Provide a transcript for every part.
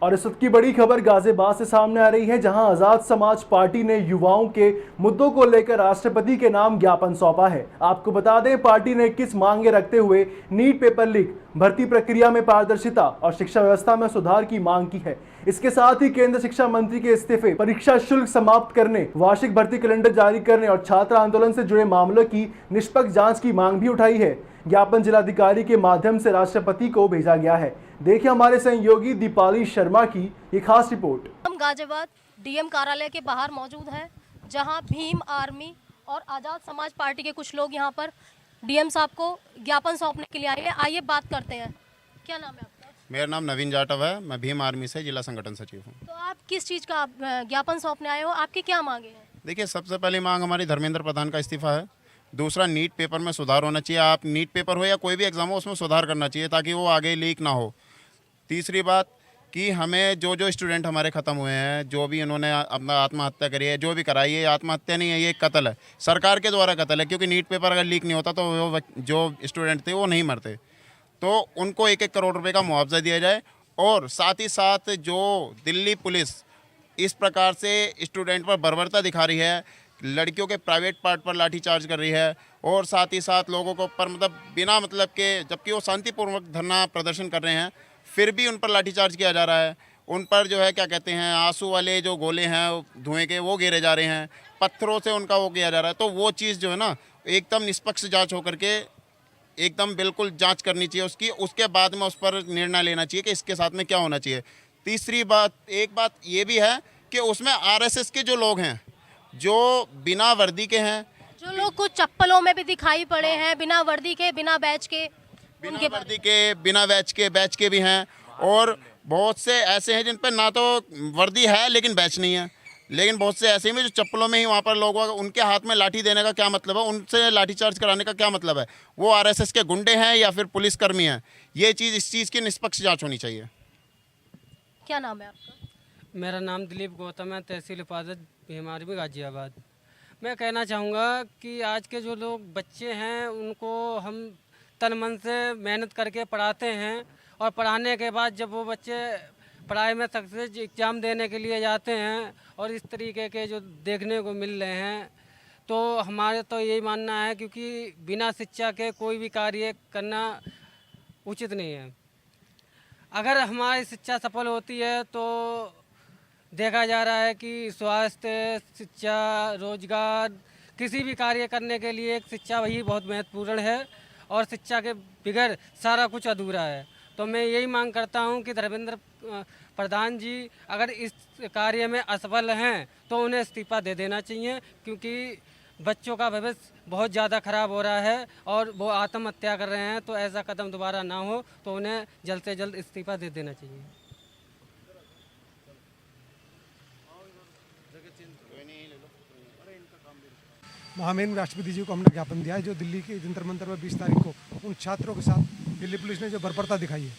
और इस वक्त की बड़ी खबर गाजियाबाद से सामने आ रही है, जहां आजाद समाज पार्टी ने युवाओं के मुद्दों को लेकर राष्ट्रपति के नाम ज्ञापन सौंपा है। आपको बता दें, पार्टी ने 21 मांगे रखते हुए नीट पेपर लीक, भर्ती प्रक्रिया में पारदर्शिता और शिक्षा व्यवस्था में सुधार की मांग की है। इसके साथ ही केंद्र शिक्षा मंत्री के इस्तीफे, परीक्षा शुल्क समाप्त करने, वार्षिक भर्ती कैलेंडर जारी करने और छात्र आंदोलन से जुड़े मामलों की निष्पक्ष जांच की मांग भी उठाई है। ज्ञापन जिलाधिकारी के माध्यम से राष्ट्रपति को भेजा गया है। देखिए हमारे सहयोगी दीपाली शर्मा की ये खास रिपोर्ट। हम गाजियाबाद डीएम कार्यालय के बाहर मौजूद हैं, जहां भीम आर्मी और आजाद समाज पार्टी के कुछ लोग यहां पर डीएम साहब को ज्ञापन सौंपने के लिए आए हैं। आइए बात करते हैं। क्या नाम है आपका? मेरा नाम नवीन जाटव है। मैं भीम आर्मी से जिला संगठन सचिव हूँ। तो आप किस चीज़ का ज्ञापन सौंपने आए हो? आपकी क्या मांगे हैं? देखिए, सबसे पहली मांग हमारी धर्मेंद्र प्रधान का इस्तीफा है। दूसरा, नीट पेपर में सुधार होना चाहिए। आप नीट पेपर हो या कोई भी एग्जाम हो, उसमें सुधार करना चाहिए ताकि वो आगे लीक ना हो। तीसरी बात कि हमें जो स्टूडेंट हमारे ख़त्म हुए हैं, जो भी इन्होंने अपना आत्महत्या करी है, जो भी कराई है, ये आत्महत्या नहीं है, ये कत्ल है, सरकार के द्वारा कत्ल है। क्योंकि नीट पेपर अगर लीक नहीं होता तो वो जो स्टूडेंट थे वो नहीं मरते। तो उनको 1-1 करोड़ रुपए का मुआवजा दिया जाए। और साथ ही साथ जो दिल्ली पुलिस इस प्रकार से स्टूडेंट पर बर्बरता दिखा रही है, लड़कियों के प्राइवेट पार्ट पर लाठीचार्ज कर रही है, और साथ ही साथ लोगों को पर मतलब बिना मतलब के, जबकि वो शांतिपूर्वक धरना प्रदर्शन कर रहे हैं, फिर भी उन पर लाठीचार्ज किया जा रहा है। उन पर जो है क्या कहते हैं, आंसू वाले जो गोले हैं धुएं के, वो गिरे जा रहे हैं, पत्थरों से उनका वो किया जा रहा है। तो वो चीज़ जो है ना, एकदम निष्पक्ष जाँच होकर के एकदम बिल्कुल जांच करनी चाहिए उसकी। उसके बाद में उस पर निर्णय लेना चाहिए कि इसके साथ में क्या होना चाहिए। तीसरी बात, एक बात ये भी है कि उसमें आरएसएस के जो लोग हैं, जो बिना वर्दी के हैं, जो लोग कुछ चप्पलों में भी दिखाई पड़े हैं, बिना वर्दी के, बिना बैच के, बिना वर्दी के, बिना बैच के भी हैं, और बहुत से ऐसे हैं जिन पर ना तो वर्दी है लेकिन बैच नहीं है। लेकिन बहुत से ऐसे में जो चप्पलों में ही वहाँ पर लोग, उनके हाथ में लाठी देने का क्या मतलब है, उनसे लाठीचार्ज कराने का क्या मतलब है? वो आरएसएस के गुंडे हैं या फिर पुलिसकर्मी हैं? ये चीज़, इस चीज़ की निष्पक्ष जांच होनी चाहिए। क्या नाम है आपका? मेरा नाम दिलीप गौतम है, तहसील हिफाजत भीम आर्मी गाजियाबाद। मैं कहना चाहूँगा कि आज के जो लोग बच्चे हैं, उनको हम तन मन से मेहनत करके पढ़ाते हैं, और पढ़ाने के बाद जब वो बच्चे पढ़ाई में सक्सेस एग्ज़ाम देने के लिए जाते हैं और इस तरीके के जो देखने को मिल रहे हैं, तो हमारे तो यही मानना है, क्योंकि बिना शिक्षा के कोई भी कार्य करना उचित नहीं है। अगर हमारी शिक्षा सफल होती है तो देखा जा रहा है कि स्वास्थ्य, शिक्षा, रोजगार, किसी भी कार्य करने के लिए एक शिक्षा वही बहुत महत्वपूर्ण है, और शिक्षा के बगैर सारा कुछ अधूरा है। तो मैं यही मांग करता हूं कि धर्मेंद्र प्रधान जी अगर इस कार्य में असफल हैं तो उन्हें इस्तीफा दे देना चाहिए, क्योंकि बच्चों का भविष्य बहुत ज़्यादा ख़राब हो रहा है और वो आत्महत्या कर रहे हैं। तो ऐसा कदम दोबारा ना हो, तो उन्हें जल्द से जल्द इस्तीफा दे देना चाहिए। महामहिम राष्ट्रपति जी को हमने ज्ञापन दिया है, जो दिल्ली के जंतर मंतर में 20 तारीख को उन छात्रों के साथ दिल्ली पुलिस ने जो बर्बरता दिखाई है,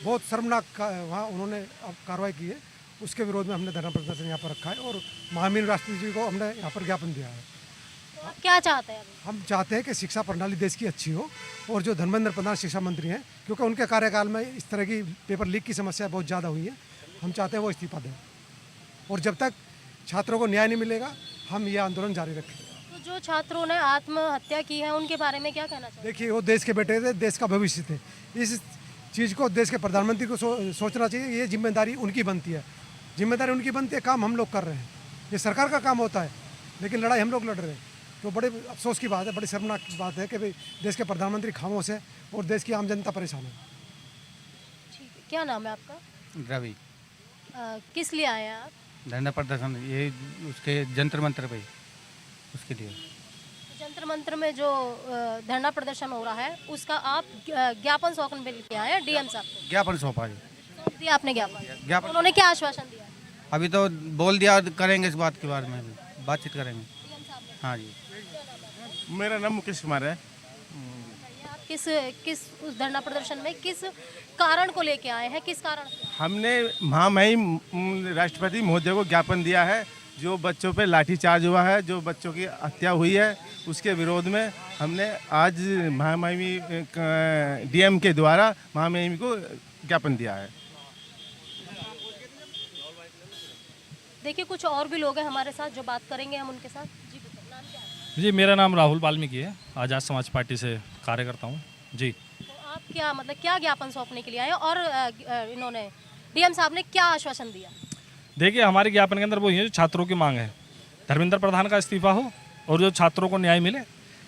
बहुत शर्मनाक वहाँ उन्होंने कार्रवाई की है, उसके विरोध में हमने धरना प्रदर्शन यहाँ पर रखा है, और महामहिम राष्ट्रपति जी को हमने यहाँ पर ज्ञापन दिया है। तो आप क्या चाहते हैं? हम चाहते हैं कि शिक्षा प्रणाली देश की अच्छी हो, और जो धर्मेंद्र प्रधान शिक्षा मंत्री हैं, क्योंकि उनके कार्यकाल में इस तरह की पेपर लीक की समस्या बहुत ज़्यादा हुई है, हम चाहते हैं वो इस्तीफा दें, और जब तक छात्रों को न्याय नहीं मिलेगा हम ये आंदोलन जारी रखेंगे। तो जो छात्रों ने आत्महत्या की है, उनके बारे में क्या कहना चाहिए? देखिए, वो देश के बेटे थे, देश का भविष्य थे। इस चीज़ को देश के प्रधानमंत्री को सोचना चाहिए। ये जिम्मेदारी उनकी बनती है, जिम्मेदारी उनकी बनती है, काम हम लोग कर रहे हैं, ये सरकार का काम होता है, लेकिन लड़ाई हम लोग लड़ रहे हैं। तो बड़े अफसोस की बात है, बड़ी शर्मनाक बात है कि भाई देश के प्रधानमंत्री खामोश है और देश की आम जनता परेशान है। ठीक है, क्या नाम है आपका? रवि। किस लिए आए हैं आप? धरना प्रदर्शन, ये उसके जंतर मंतर पे, उसके लिए। जंतर मंतर में जो धरना प्रदर्शन हो रहा है, उसका आप ज्ञापन सौंपने के आए हैं डीएम साहब को? ज्ञापन सौंपा जी। सौंप दिया आपने ज्ञापन? ज्ञापन उन्होंने क्या आश्वासन दिया? अभी तो बोल दिया, करेंगे इस बात के बारे में, बातचीत करेंगे। हाँ जी। मेरा नाम मुकेश कुमार है। आप किस उस धरना प्रदर्शन में किस कारण को लेके आए हैं? किस कारण से? हमने महामहिम राष्ट्रपति महोदय को ज्ञापन दिया है, जो बच्चों पे लाठीचार्ज हुआ है, जो बच्चों की हत्या हुई है, उसके विरोध में हमने आज महामहिम डीएम के द्वारा महामहिम को ज्ञापन दिया है। देखिए कुछ और भी लोग हैं हमारे साथ जो बात करेंगे हम उनके साथ। जी बताइए, नाम क्या है? जी, मेरा नाम राहुल वाल्मीकि है, आज़ाद समाज पार्टी से कार्य करता हूँ। जी, तो आप क्या मतलब क्या ज्ञापन सौंपने के लिए आए और इन्होंने डीएम साहब ने क्या आश्वासन दिया? देखिए हमारे ज्ञापन के अंदर वो ये जो छात्रों की मांग है, धर्मेंद्र प्रधान का इस्तीफा हो और जो छात्रों को न्याय मिले।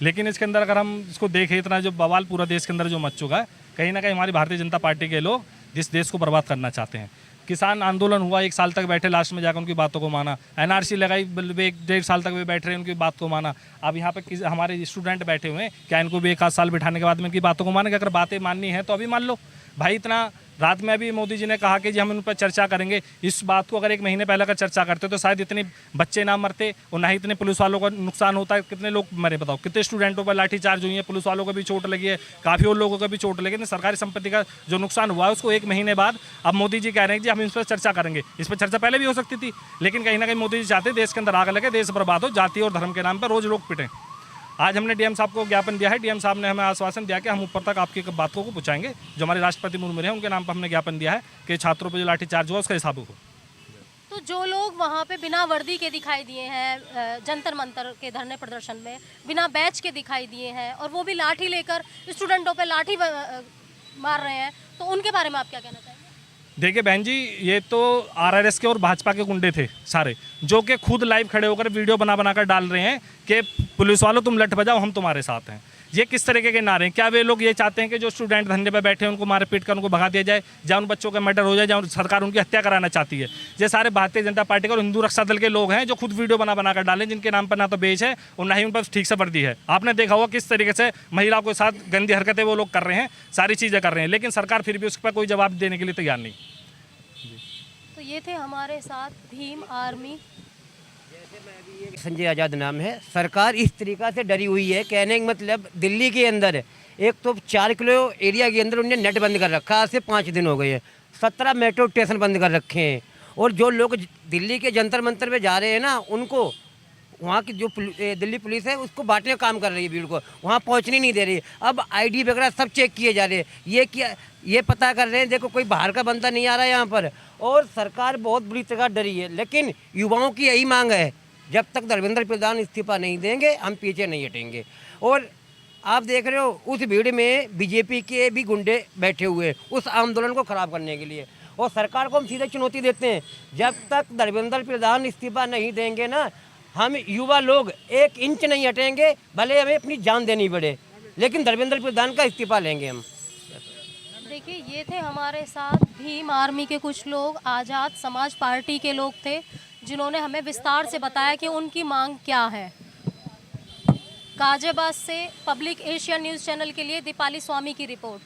लेकिन इसके अंदर अगर हम इसको देखें, इतना जो बवाल पूरा देश के अंदर जो मच चुका है, कहीं ना कहीं हमारी भारतीय जनता पार्टी के लोग जिस देश को बर्बाद करना चाहते हैं। किसान आंदोलन हुआ, 1 साल तक बैठे, लास्ट में जाकर उनकी बातों को माना। एनआरसी लगाई, 1-1.5 साल तक वे बैठ रहे, उनकी बात को माना। अब यहाँ पे हमारे स्टूडेंट बैठे हुए हैं, क्या इनको भी 1 साल बिठाने के बाद में इनकी बातों को मानेंगे? अगर बातें माननी है तो अभी मान लो भाई। इतना रात में अभी मोदी जी ने कहा कि जी हम इन पर चर्चा करेंगे। इस बात को अगर 1 महीने पहले अगर चर्चा करते तो शायद इतने बच्चे ना मरते और ना ही इतने पुलिस वालों का नुकसान होता है। कितने लोग मरे बताओ, कितने स्टूडेंटों पर लाठीचार्ज हुई है, पुलिस वालों को भी चोट लगी है, काफ़ी और लोगों को भी चोट लगी है। सरकारी संपत्ति का जो नुकसान हुआ है उसको 1 महीने बाद अब मोदी जी कह रहे हैं कि हम इस पर चर्चा करेंगे। इस पर चर्चा पहले भी हो सकती थी, लेकिन कहीं ना कहीं मोदी जी चाहते देश के अंदर आग लगे, देश बर्बाद हो, जाति और धर्म के नाम पर रोज लोग पिटें। आज हमने डीएम साहब को ज्ञापन दिया है। डीएम साहब ने हमें आश्वासन दिया कि हम ऊपर तक आपकी बातों को पहुंचाएंगे। जो हमारे राष्ट्रपति मुर्मू हैं उनके नाम पर हमने ज्ञापन दिया है कि छात्रों पर जो लाठीचार्ज हुआ उसका हिसाब हो। तो जो लोग वहाँ पे बिना वर्दी के दिखाई दिए हैं जंतर मंतर के धरने प्रदर्शन में, बिना बैच के दिखाई दिए हैं और वो भी लाठी लेकर स्टूडेंटों पे लाठी मार रहे हैं, तो उनके बारे में आप क्या कहना चाहेंगे? देखिए बहन जी, ये तो आरआरएस के और भाजपा के गुंडे थे सारे, जो कि खुद लाइव खड़े होकर वीडियो बना कर डाल रहे हैं कि पुलिस वालों तुम लठ बजाओ, हम तुम्हारे साथ हैं। ये किस तरीके के नारे हैं? क्या वे लोग ये चाहते हैं कि जो स्टूडेंट धरने पर बैठे हैं उनको मार पीट कर उनको भगा दिया जाए, या उन बच्चों का मर्डर हो जाए, या सरकार उनकी हत्या कराना चाहती है? ये सारे भारतीय जनता पार्टी और हिंदू रक्षा दल के लोग हैं जो खुद वीडियो बना कर डालें, जिनके नाम पर ना तो बेच है और ना ही उन पर ठीक से वर्दी है। आपने देखा होगा किस तरीके से महिलाओं के साथ गंदी हरकतें वो लोग कर रहे हैं, सारी चीज़ें कर रहे हैं, लेकिन सरकार फिर भी उस पर कोई जवाब देने के लिए तैयार नहीं। तो ये थे हमारे साथ भीम आर्मी। संजय आज़ाद नाम है। सरकार इस तरीक़ा से डरी हुई है, कहने का मतलब दिल्ली के अंदर एक तो 4 किलो एरिया के अंदर उन्होंने नेट बंद कर रखा है। आज से 5 दिन हो गए हैं। 17 मेट्रो स्टेशन बंद कर रखे हैं और जो लोग दिल्ली के जंतर मंतर पे जा रहे हैं ना, उनको वहाँ की जो दिल्ली पुलिस है उसको बांटने का काम कर रही है, भीड़ को वहाँ पहुँचने नहीं दे रही। अब आईडी वगैरह सब चेक किए जा रहे हैं। ये पता कर रहे हैं देखो कोई बाहर का बंदा नहीं आ रहा है यहाँ पर। और सरकार बहुत बुरी तरह डरी है, लेकिन युवाओं की यही मांग है, जब तक धर्मेंद्र प्रधान इस्तीफा नहीं देंगे हम पीछे नहीं हटेंगे। और आप देख रहे हो उस भीड़ में बीजेपी के भी गुंडे बैठे हुए उस आंदोलन को ख़राब करने के लिए। और सरकार को हम सीधे चुनौती देते हैं, जब तक धर्मेंद्र प्रधान इस्तीफा नहीं देंगे ना, हम युवा लोग 1 इंच नहीं हटेंगे, भले हमें अपनी जान देनी पड़े, लेकिन धर्मेंद्र प्रधान का इस्तीफा लेंगे हम। देखिए ये थे हमारे साथ भीम आर्मी के कुछ लोग, आज़ाद समाज पार्टी के लोग थे, जिन्होंने हमें विस्तार से बताया कि उनकी मांग क्या है। गाजियाबाद से पब्लिक एशिया न्यूज़ चैनल के लिए दीपाली स्वामी की रिपोर्ट।